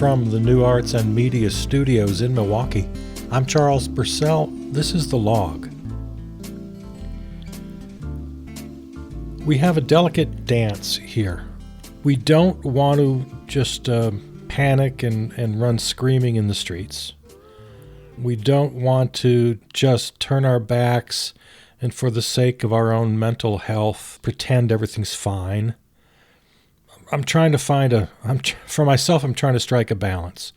from the New Arts and Media Studios in Milwaukee. I'm Charles Purcell. This is The Log. We have a delicate dance here. We don't want to just panic and run screaming in the streets. We don't want to just turn our backs and for the sake of our own mental health, pretend everything's fine. I'm trying to find for myself, I'm trying to strike a balance.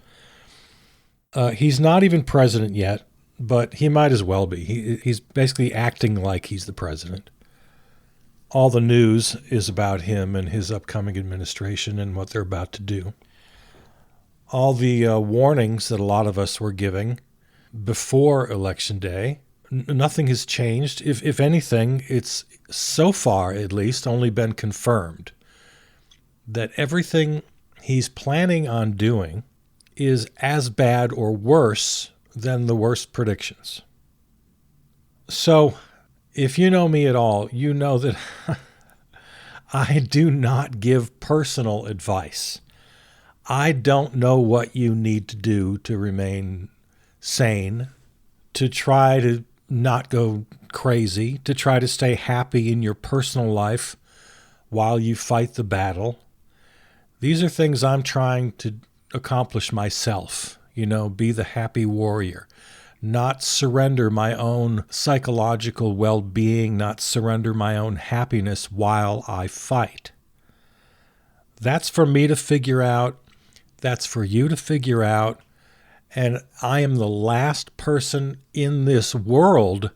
He's not even president yet, but he might as well be. He's basically acting like he's the president. All the news is about him and his upcoming administration and what they're about to do. All the warnings that a lot of us were giving before Election Day, nothing has changed. If anything, it's so far, at least, only been confirmed that everything he's planning on doing is as bad or worse than the worst predictions. So, if you know me at all, you know that I do not give personal advice. I don't know what you need to do to remain sane, to try to not go crazy, to try to stay happy in your personal life while you fight the battle. These are things I'm trying to accomplish myself, be the happy warrior. Not surrender my own psychological well-being, not surrender my own happiness while I fight. That's for me to figure out. That's for you to figure out. And I am the last person in this world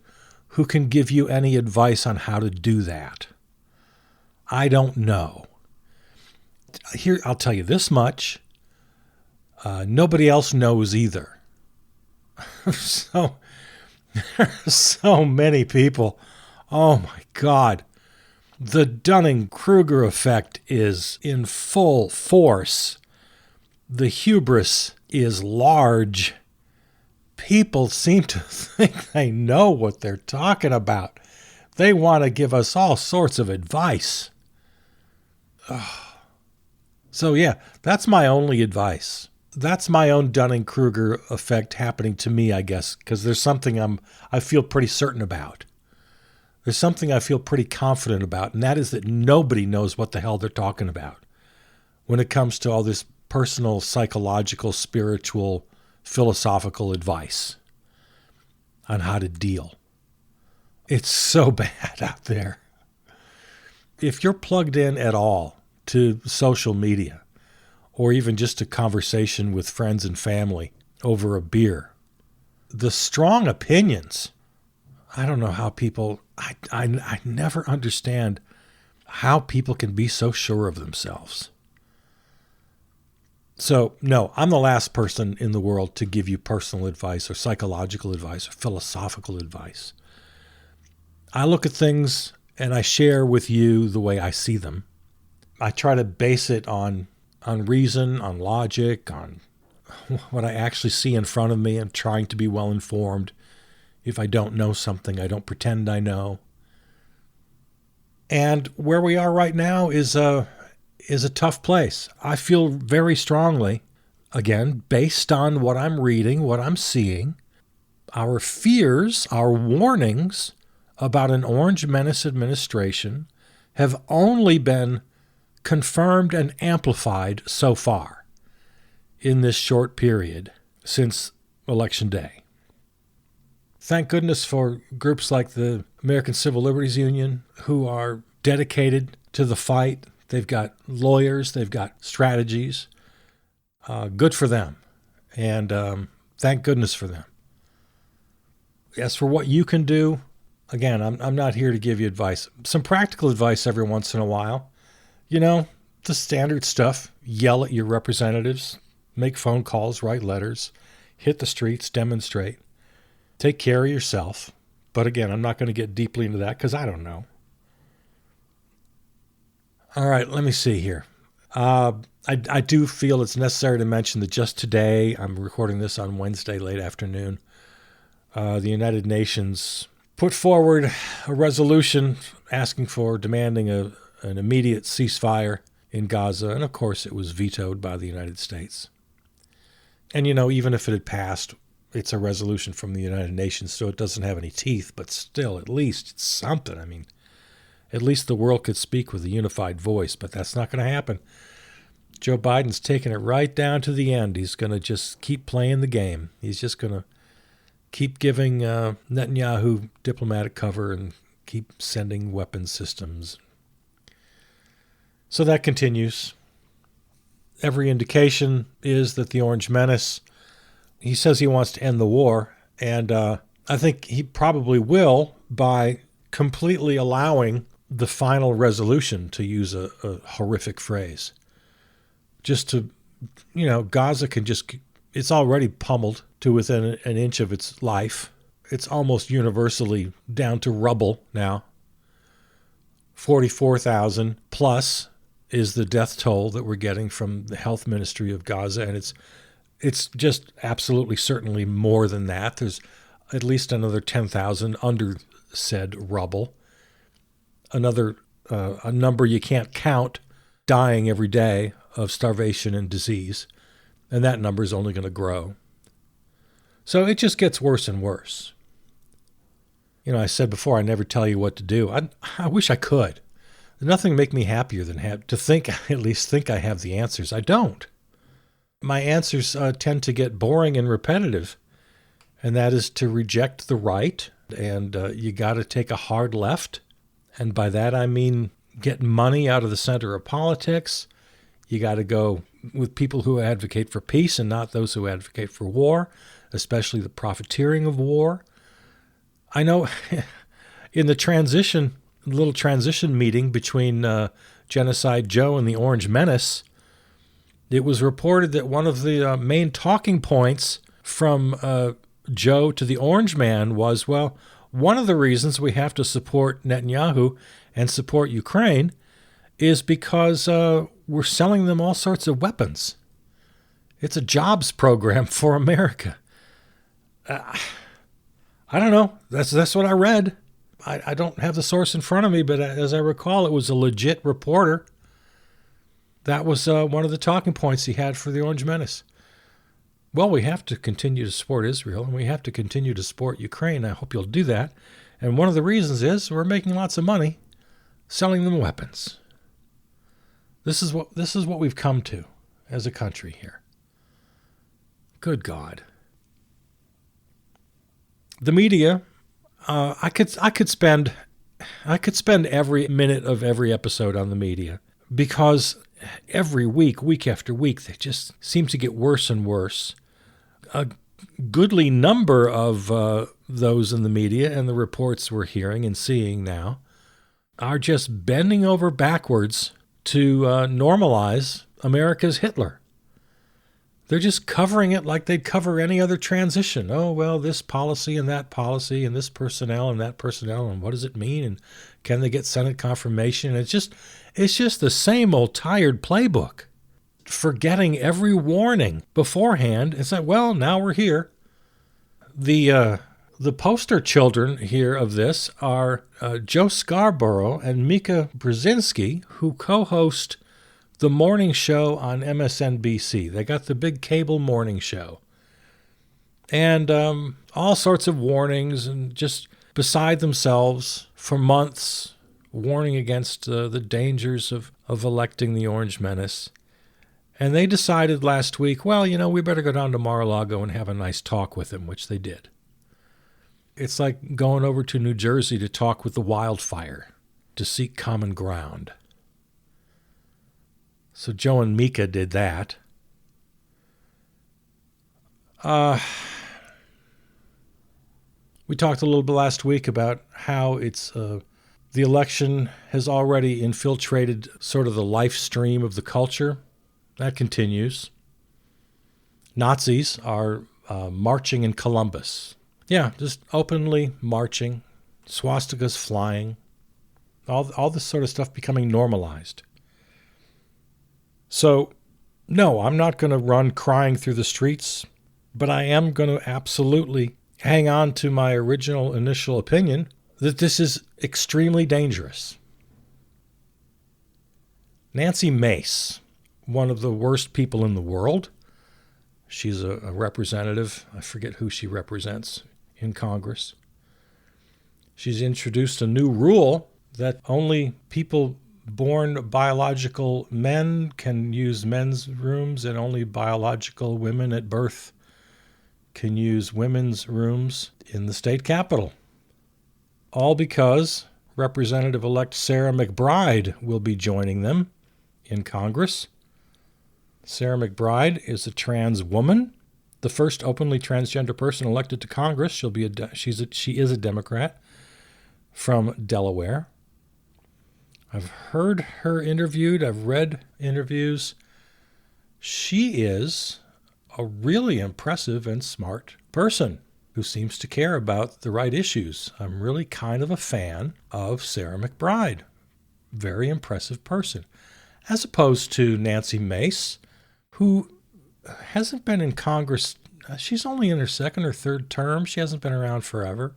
who can give you any advice on how to do that. I don't know. Here, I'll tell you this much. Nobody else knows either. So many people. Oh my God. The Dunning-Kruger effect is in full force. The hubris is large. People seem to think they know what they're talking about. They want to give us all sorts of advice. So yeah, that's my only advice. That's my own Dunning-Kruger effect happening to me, I guess, because there's something I feel pretty certain about. There's something I feel pretty confident about, and that is that nobody knows what the hell they're talking about when it comes to all this personal, psychological, spiritual, philosophical advice on how to deal. It's so bad out there. If you're plugged in at all to social media, or even just a conversation with friends and family over a beer, the strong opinions, I don't know how people, I never understand how people can be so sure of themselves. So, no, I'm the last person in the world to give you personal advice or psychological advice or philosophical advice. I look at things and I share with you the way I see them. I try to base it on reason, on logic, on what I actually see in front of me. I'm trying to be well informed. If I don't know something, I don't pretend I know. And where we are right now is a tough place. I feel very strongly, again, based on what I'm reading, what I'm seeing, our fears, our warnings about an Orange Menace administration have only been confirmed and amplified so far in this short period since Election Day. Thank goodness for groups like the American Civil Liberties Union who are dedicated to the fight. They've got lawyers, they've got strategies. Good for them. And thank goodness for them. As for what you can do, again, I'm not here to give you advice. Some practical advice every once in a while. The standard stuff. Yell at your representatives, make phone calls, write letters, hit the streets, demonstrate. Take care of yourself. But again, I'm not going to get deeply into that because I don't know. All right, let me see here. I do feel it's necessary to mention that just today, I'm recording this on Wednesday late afternoon, the United Nations put forward a resolution demanding an immediate ceasefire in Gaza, and of course it was vetoed by the United States. And, even if it had passed, it's a resolution from the United Nations, so it doesn't have any teeth, but still, at least it's something. I mean, at least the world could speak with a unified voice, but that's not going to happen. Joe Biden's taking it right down to the end. He's going to just keep playing the game. He's just going to keep giving Netanyahu diplomatic cover and keep sending weapons systems. So that continues. Every indication is that the Orange Menace, he says he wants to end the war, and I think he probably will by completely allowing the final resolution, to use a horrific phrase. Just to, Gaza can just, it's already pummeled to within an inch of its life. It's almost universally down to rubble now. 44,000 plus is the death toll that we're getting from the health ministry of Gaza, and it's just absolutely certainly more than that. There's at least another 10,000 under said rubble. Another a number you can't count dying every day of starvation and disease, and that number is only going to grow. So it just gets worse and worse. I said before, I never tell you what to do. I wish I could. There's nothing make me happier than at least think I have the answers. I don't. My answers tend to get boring and repetitive, and that is to reject the right, and you got to take a hard left. And by that I mean get money out of the center of politics. You got to go with people who advocate for peace and not those who advocate for war, especially the profiteering of war. I know in the little transition meeting between Genocide Joe and the Orange Menace, it was reported that one of the main talking points from Joe to the Orange Man was, well, one of the reasons we have to support Netanyahu and support Ukraine is because we're selling them all sorts of weapons. It's a jobs program for America. I don't know. That's what I read. I don't have the source in front of me, but as I recall, it was a legit reporter. That was one of the talking points he had for the Orange Menace. Well, we have to continue to support Israel, and we have to continue to support Ukraine. I hope you'll do that. And one of the reasons is we're making lots of money selling them weapons. This is what we've come to as a country here. Good God. The media, I could spend every minute of every episode on the media, because every week after week, they just seem to get worse and worse. A goodly number of those in the media and the reports we're hearing and seeing now are just bending over backwards to normalize America's Hitler. They're just covering it like they'd cover any other transition. Oh, well, this policy and this personnel and that personnel, and what does it mean? And can they get Senate confirmation? And it's just the same old tired playbook. Forgetting every warning beforehand. It's like, well, now we're here. The poster children here of this are Joe Scarborough and Mika Brzezinski, who co-host the morning show on MSNBC. They got the big cable morning show. And all sorts of warnings, and just beside themselves for months, warning against the dangers of electing the Orange Menace. And they decided last week, well, we better go down to Mar-a-Lago and have a nice talk with him, which they did. It's like going over to New Jersey to talk with the wildfire, to seek common ground. So Joe and Mika did that. We talked a little bit last week about how the election has already infiltrated sort of the life stream of the culture. That continues. Nazis are marching in Columbus. Yeah, just openly marching, swastikas flying, all this sort of stuff becoming normalized. So, no, I'm not going to run crying through the streets, but I am going to absolutely hang on to my original initial opinion that this is extremely dangerous. Nancy Mace, one of the worst people in the world, She's a representative. I forget who she represents in Congress. She's introduced a new rule that only people born biological men can use men's rooms, and only biological women at birth can use women's rooms in the state capitol. All because Representative-elect Sarah McBride will be joining them in Congress. Sarah McBride is a trans woman, the first openly transgender person elected to Congress. She is a Democrat from Delaware. I've heard her interviewed. I've read interviews. She is a really impressive and smart person who seems to care about the right issues. I'm really kind of a fan of Sarah McBride. Very impressive person. As opposed to Nancy Mace, who hasn't been in Congress. She's only in her second or third term. She hasn't been around forever.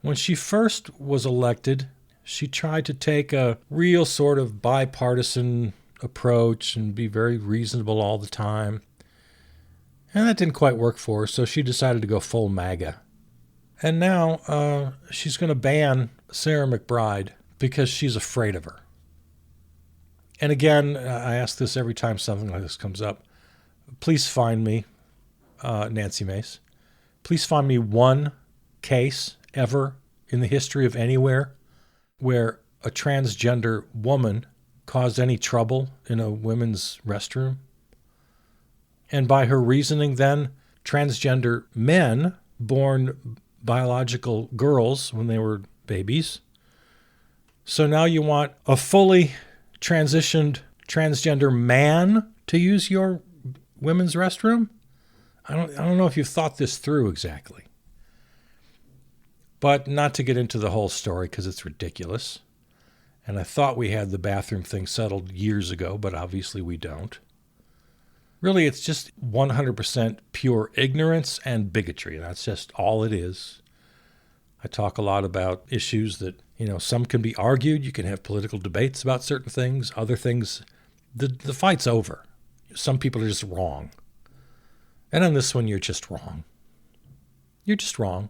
When she first was elected, she tried to take a real sort of bipartisan approach and be very reasonable all the time. And that didn't quite work for her, so she decided to go full MAGA. And now she's going to ban Sarah McBride because she's afraid of her. And again, I ask this every time something like this comes up. Please find me, Nancy Mace, please find me one case ever in the history of anywhere where a transgender woman caused any trouble in a women's restroom. And by her reasoning then, transgender men born biological girls when they were babies. So now you want a fully transitioned transgender man to use your women's restroom? I don't know if you've thought this through exactly. But not to get into the whole story because it's ridiculous. And I thought we had the bathroom thing settled years ago, but obviously we don't. Really, it's just 100% pure ignorance and bigotry. That's just all it is. I talk a lot about issues that, some can be argued. You can have political debates about certain things. Other things, the fight's over. Some people are just wrong. And on this one, you're just wrong. You're just wrong.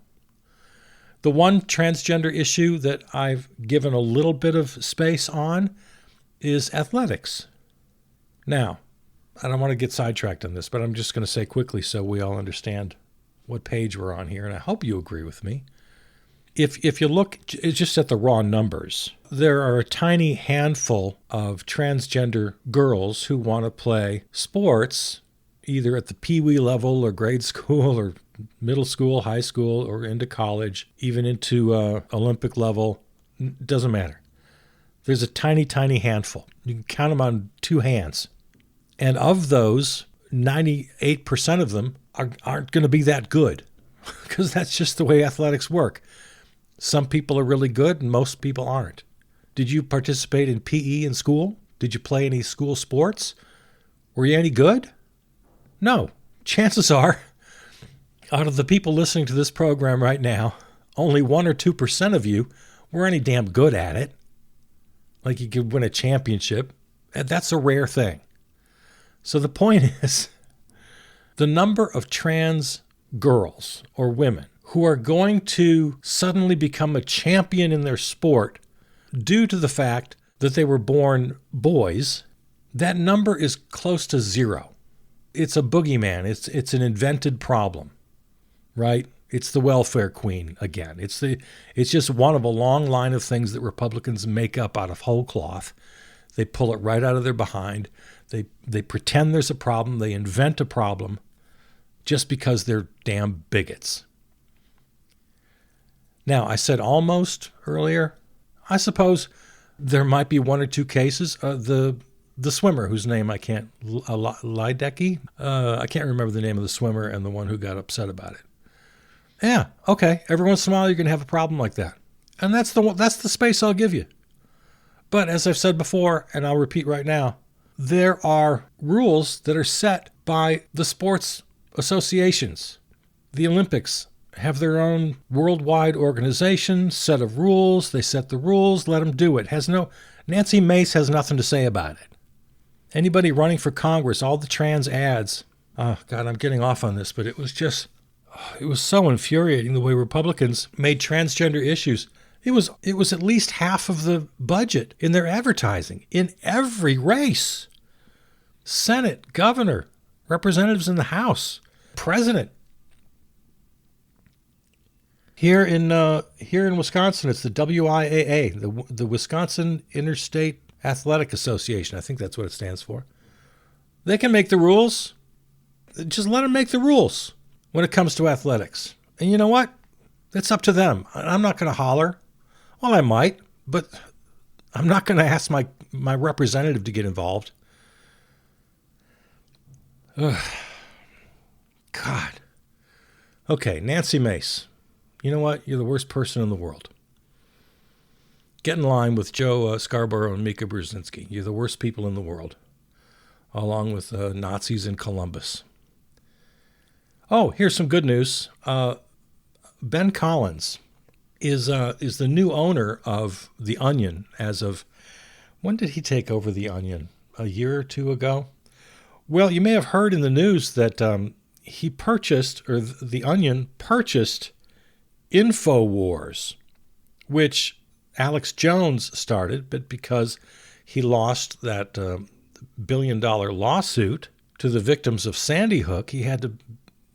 The one transgender issue that I've given a little bit of space on is athletics. Now, I don't want to get sidetracked on this, but I'm just going to say quickly so we all understand what page we're on here, and I hope you agree with me. If you look just at the raw numbers, there are a tiny handful of transgender girls who want to play sports, either at the peewee level or grade school or middle school, high school, or into college, even into Olympic level. Doesn't matter. There's a tiny, tiny handful. You can count them on two hands. And of those, 98% of them aren't going to be that good because that's just the way athletics work. Some people are really good and most people aren't. Did you participate in PE in school? Did you play any school sports? Were you any good? No. Chances are, out of the people listening to this program right now, only 1 or 2% of you were any damn good at it. Like you could win a championship. That's a rare thing. So the point is, the number of trans girls or women who are going to suddenly become a champion in their sport due to the fact that they were born boys, that number is close to zero. It's a boogeyman. It's an invented problem, right? It's the welfare queen again. It's just one of a long line of things that Republicans make up out of whole cloth. They pull it right out of their behind. They pretend there's a problem. They invent a problem just because they're damn bigots. Now, I said almost earlier. I suppose there might be 1 or 2 cases. The swimmer whose name I can't, Ledecky? I can't remember the name of the swimmer and the one who got upset about it. Yeah, okay. Every once in a while you're going to have a problem like that. And that's the space I'll give you. But as I've said before, and I'll repeat right now, there are rules that are set by the sports associations. The Olympics have their own worldwide organization, set of rules. They set the rules, let them do it. Nancy Mace has nothing to say about it. Anybody running for Congress, all the trans ads, Oh, God, I'm getting off on this, but it was so infuriating the way Republicans made transgender issues. It was at least half of the budget in their advertising in every race. Senate, governor, representatives in the House, president. Here in Wisconsin, it's the WIAA, the Wisconsin Interstate Athletic Association. I think that's what it stands for. They can make the rules. Just let them make the rules when it comes to athletics. And you know what? It's up to them. I'm not going to holler. Well, I might, but I'm not going to ask my representative to get involved. Ugh. God. Okay, Nancy Mace. You know what? You're the worst person in the world. Get in line with Joe Scarborough and Mika Brzezinski. You're the worst people in the world, along with Nazis in Columbus. Oh, here's some good news. Ben Collins is the new owner of The Onion as of, when did he take over The Onion? A year or two ago? Well, you may have heard in the news that he purchased, or The Onion purchased InfoWars, which Alex Jones started, but because he lost that $1 billion lawsuit to the victims of Sandy Hook, he had to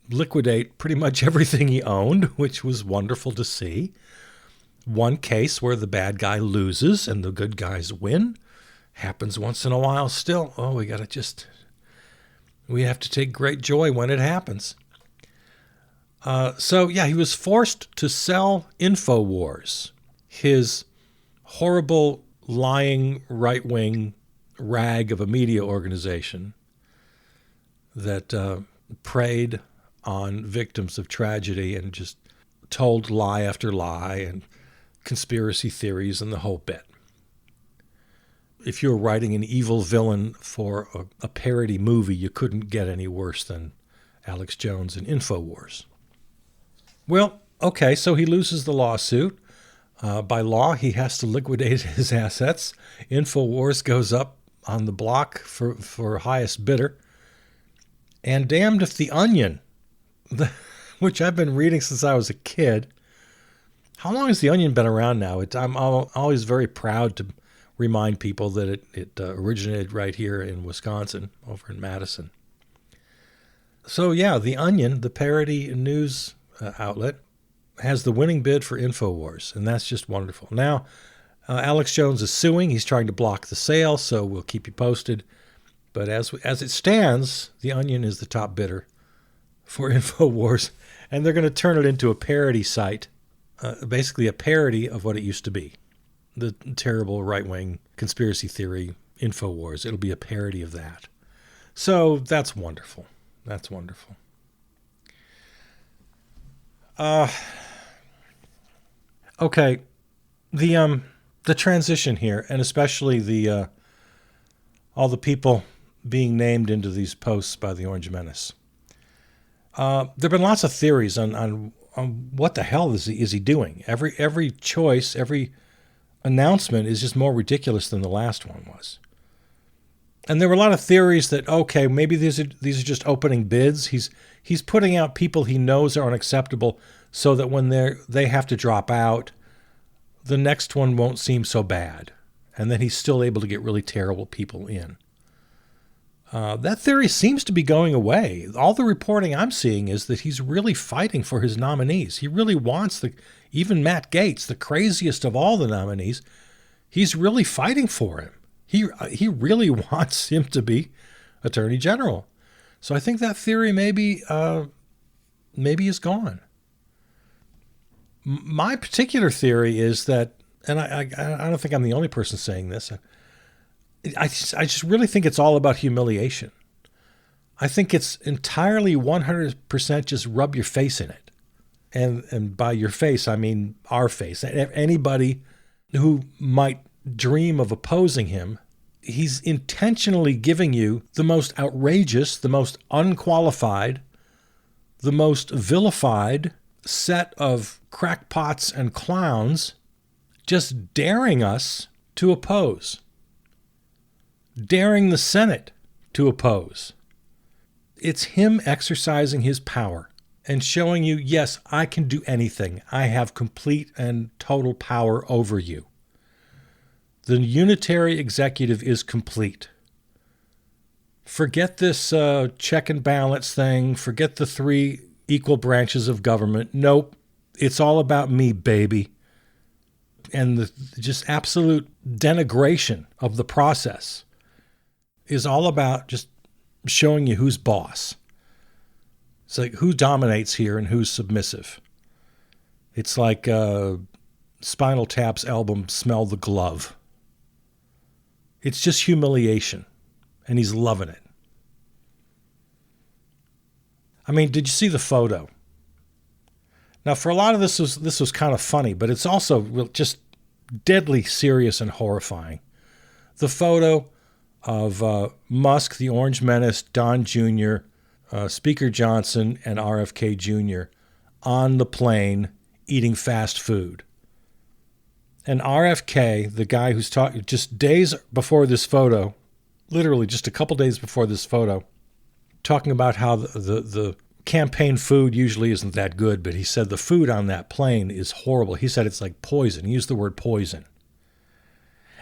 liquidate pretty much everything he owned, which was wonderful to see. One case where the bad guy loses and the good guys win happens once in a while still. Oh, we have to take great joy when it happens. He was forced to sell InfoWars, his horrible, lying, right-wing rag of a media organization that preyed on victims of tragedy and just told lie after lie and conspiracy theories and the whole bit. If you were writing an evil villain for a parody movie, you couldn't get any worse than Alex Jones and InfoWars. Well, okay, so he loses the lawsuit. By law, he has to liquidate his assets. InfoWars goes up on the block for highest bidder. And damned if The Onion, which I've been reading since I was a kid. How long has The Onion been around now? I'm always very proud to remind people that it originated right here in Wisconsin, over in Madison. So yeah, The Onion, the parody news outlet, has the winning bid for InfoWars, and that's just wonderful. Now, Alex Jones is suing. He's trying to block the sale, so we'll keep you posted. But as it stands, The Onion is the top bidder for InfoWars, and they're going to turn it into a parody site, basically a parody of what it used to be, the terrible right-wing conspiracy theory InfoWars. It'll be a parody of that. So that's wonderful. That's wonderful. Okay, the transition here, and especially the all the people being named into these posts by the Orange Menace. There've been lots of theories on what the hell is he doing. Every choice, every announcement is just more ridiculous than the last one was. And there were a lot of theories that, okay, maybe these are just opening bids. He's putting out people he knows are unacceptable so that when they have to drop out, the next one won't seem so bad. And then he's still able to get really terrible people in. That theory seems to be going away. All the reporting I'm seeing is that he's really fighting for his nominees. He really wants even Matt Gaetz, the craziest of all the nominees, he's really fighting for him. He really wants him to be Attorney General. So I think that theory maybe is gone. My particular theory is that, and I don't think I'm the only person saying this, I just really think it's all about humiliation. I think it's entirely 100% just rub your face in it. And by your face, I mean our face. Anybody who might dream of opposing him, he's intentionally giving you the most outrageous, the most unqualified, the most vilified set of crackpots and clowns, just daring us to oppose. Daring the Senate to oppose. It's him exercising his power and showing you, yes, I can do anything. I have complete and total power over you. The unitary executive is complete. Forget this check and balance thing. Forget the 3 equal branches of government. Nope. It's all about me, baby. And the just absolute denigration of the process is all about just showing you who's boss. It's like who dominates here and who's submissive. It's like Spinal Tap's album, Smell the Glove. It's just humiliation, and he's loving it. I mean, did you see the photo? Now, for a lot of this was kind of funny, but it's also just deadly serious and horrifying. The photo of Musk, the Orange Menace, Don Jr., Speaker Johnson, and RFK Jr. on the plane eating fast food. And RFK, the guy who's talking, just days before this photo, literally just a couple days before this photo, talking about how the campaign food usually isn't that good, but he said the food on that plane is horrible. He said it's like poison. He used the word poison.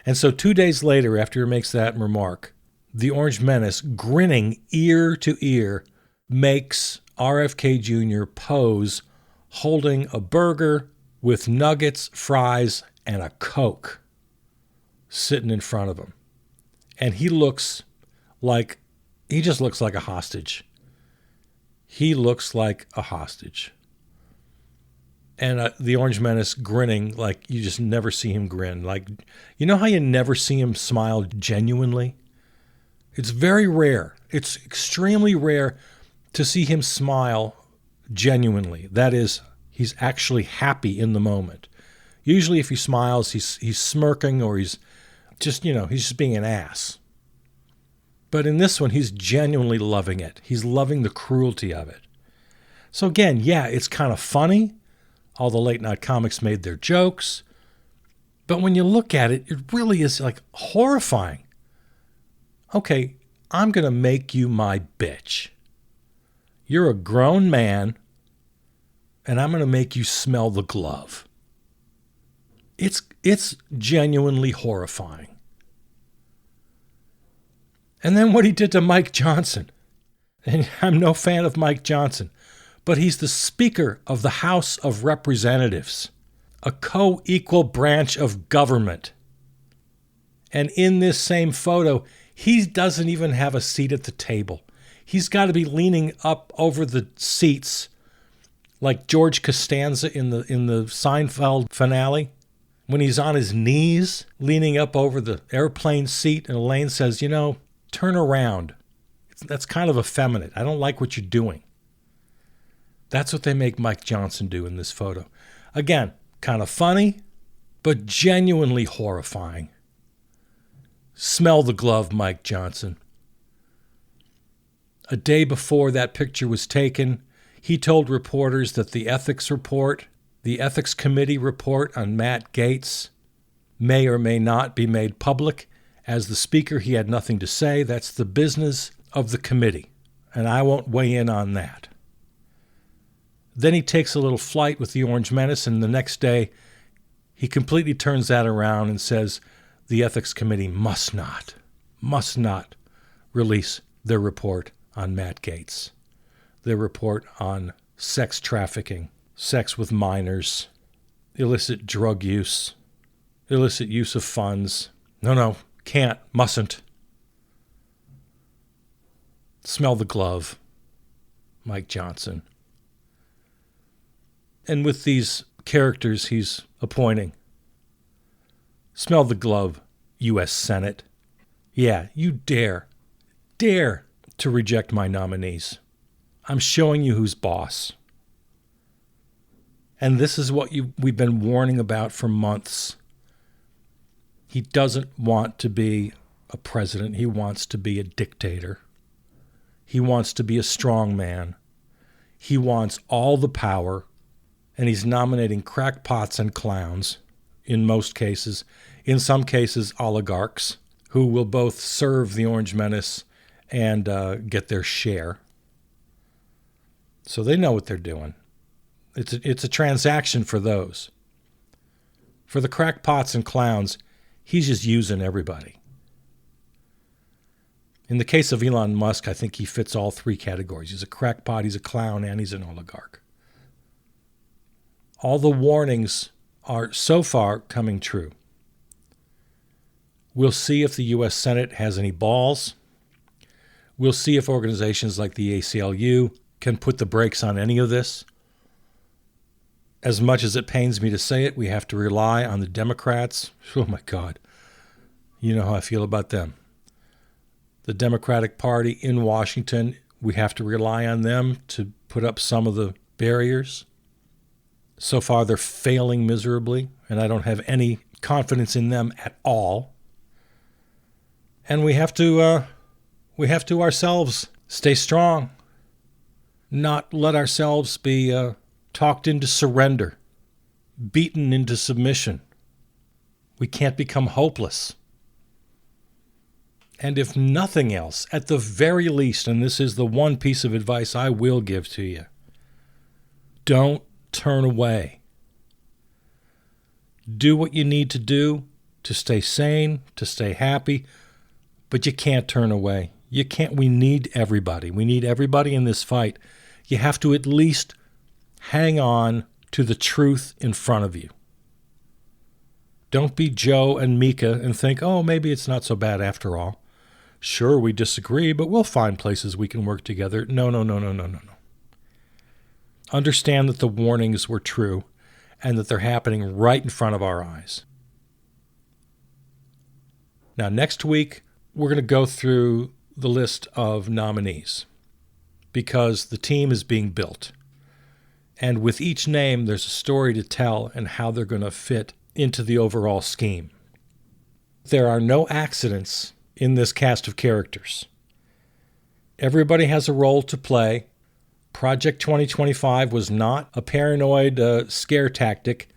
And so 2 days later, after he makes that remark, the Orange Menace, grinning ear to ear, makes RFK Jr. pose holding a burger with nuggets, fries, and a Coke sitting in front of him. And he just looks like a hostage. He looks like a hostage. And the Orange Menace grinning like you just never see him grin. Like, you know how you never see him smile genuinely? It's very rare. It's extremely rare to see him smile genuinely. That is, he's actually happy in the moment. Usually if he smiles, he's smirking or he's just being an ass. But in this one, he's genuinely loving it. He's loving the cruelty of it. So again, yeah, it's kind of funny. All the late night comics made their jokes. But when you look at it, it really is like horrifying. Okay, I'm going to make you my bitch. You're a grown man, and I'm going to make you smell the glove. It's genuinely horrifying. And then what he did to Mike Johnson. And I'm no fan of Mike Johnson, but he's the Speaker of the House of Representatives, a co-equal branch of government. And in this same photo, he doesn't even have a seat at the table. He's got to be leaning up over the seats like George Costanza in the Seinfeld finale. When he's on his knees, leaning up over the airplane seat, and Elaine says, turn around. That's kind of effeminate. I don't like what you're doing. That's what they make Mike Johnson do in this photo. Again, kind of funny, but genuinely horrifying. Smell the glove, Mike Johnson. A day before that picture was taken, he told reporters that the ethics committee report on Matt Gaetz may or may not be made public. As the speaker, he had nothing to say. That's the business of the committee, and I won't weigh in on that. Then he takes a little flight with the Orange Menace, and the next day he completely turns that around and says the ethics committee must not release their report on Matt Gaetz, their report on sex trafficking, sex with minors, illicit drug use, illicit use of funds. No, can't, mustn't. Smell the glove, Mike Johnson. And with these characters he's appointing, smell the glove, U.S. Senate. Yeah, you dare to reject my nominees. I'm showing you who's boss. And this is what we've been warning about for months. He doesn't want to be a president. He wants to be a dictator. He wants to be a strong man. He wants all the power. And he's nominating crackpots and clowns in most cases. In some cases, oligarchs who will both serve the Orange Menace and get their share. So they know what they're doing. It's a transaction for those. For the crackpots and clowns, he's just using everybody. In the case of Elon Musk, I think he fits all three categories. He's a crackpot, he's a clown, and he's an oligarch. All the warnings are so far coming true. We'll see if the U.S. Senate has any balls. We'll see if organizations like the ACLU can put the brakes on any of this. As much as it pains me to say it, we have to rely on the Democrats. Oh, my God. You know how I feel about them. The Democratic Party in Washington, we have to rely on them to put up some of the barriers. So far, they're failing miserably, and I don't have any confidence in them at all. And we have to ourselves stay strong, not let ourselves be talked into surrender, beaten into submission. We can't become hopeless. And if nothing else, at the very least, and this is the one piece of advice I will give to you, don't turn away. Do what you need to do to stay sane, to stay happy, but you can't turn away. You can't. We need everybody. We need everybody in this fight. You have to at least hang on to the truth in front of you. Don't be Joe and Mika and think, oh, maybe it's not so bad after all. Sure, we disagree, but we'll find places we can work together. No. Understand that the warnings were true and that they're happening right in front of our eyes. Now, next week, we're going to go through the list of nominees because the team is being built. And with each name, there's a story to tell and how they're going to fit into the overall scheme. There are no accidents in this cast of characters. Everybody has a role to play. Project 2025 was not a paranoid scare tactic.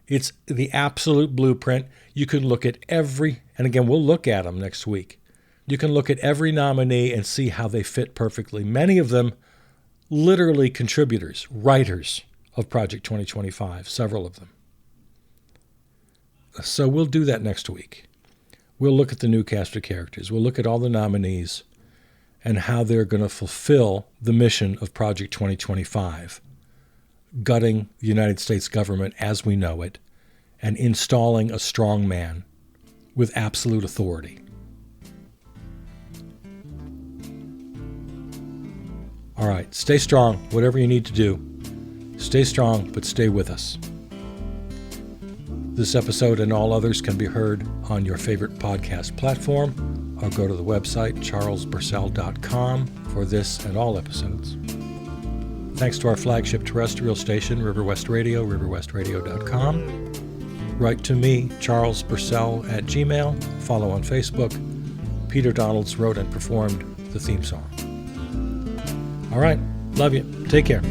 It's the absolute blueprint. You can look at every, and again, we'll look at them next week. You can look at every nominee and see how they fit perfectly. Many of them literally contributors, writers of Project 2025, several of them. So we'll do that next week. We'll look at the new cast of characters. We'll look at all the nominees and how they're going to fulfill the mission of Project 2025, gutting the United States government as we know it and installing a strong man with absolute authority. All right, stay strong, whatever you need to do. Stay strong, but stay with us. This episode and all others can be heard on your favorite podcast platform, or go to the website charlesburcell.com for this and all episodes. Thanks to our flagship terrestrial station, River West Radio, riverwestradio.com. Write to me, Charles Burcell, at Gmail. Follow on Facebook. Peter Donalds wrote and performed the theme song. All right, love you. Take care.